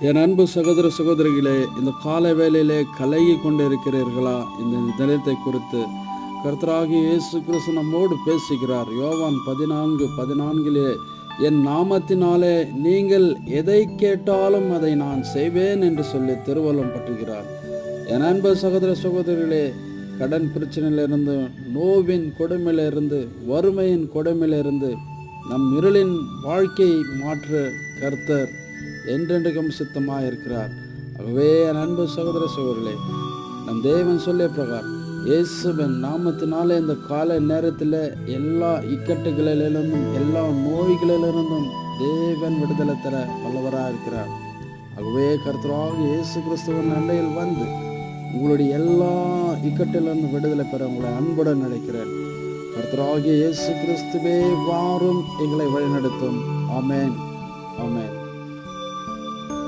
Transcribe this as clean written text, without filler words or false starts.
என் அன்பு சகோதர சகோதரிகளே, இந்த கால வேளையிலே கலகி கொண்டு இருக்கிறீர்களா? இந்த தினத்தை குறித்து கர்த்தராகிய இயேசு கிறிஸ்து நம்மோடு பேசுகிறார். யோவான் 14:14 என் நாமத்தினாலே நீங்கள் எதை கேட்டாலும் அதை நான் செய்வேன் என்று சொல்லி திருவள்ளுவம் பற்றுகிறார். என் அன்பு சகோதர சகோதரிகளே, கடன் பிரச்சனையிலிருந்து, நோவின் கொடுமையிலிருந்து, வறுமையின் கொடுமையிலிருந்து நம் இருளின் வாழ்க்கையை மாற்ற கர்த்தர் என்றென்றைக்கும் சித்தமாக இருக்கிறார். ஆகவே என் அன்பு சகோதர சகோதரிகளே, நம் தேவன் சொல்லிய பிரகாரம் இயேசுவின் நாமத்தினாலே இந்த கால நேரத்தில் எல்லா இக்கட்டுகளிலிருந்தும் எல்லா நோய்களிலிருந்தும் தேவன் விடுதலை தர வல்லவராக இருக்கிறார். ஆகவே கர்த்தராகிய இயேசு கிறிஸ்துவின் அண்டையில் வந்து உங்களுடைய எல்லா இக்கட்டிலிருந்து விடுதலை பெற உங்களை அன்புடன் நினைக்கிறேன். கர்த்தராகிய இயேசு கிறிஸ்துவே வாரும், எங்களை வழிநடத்தும். ஆமென், ஆமென்.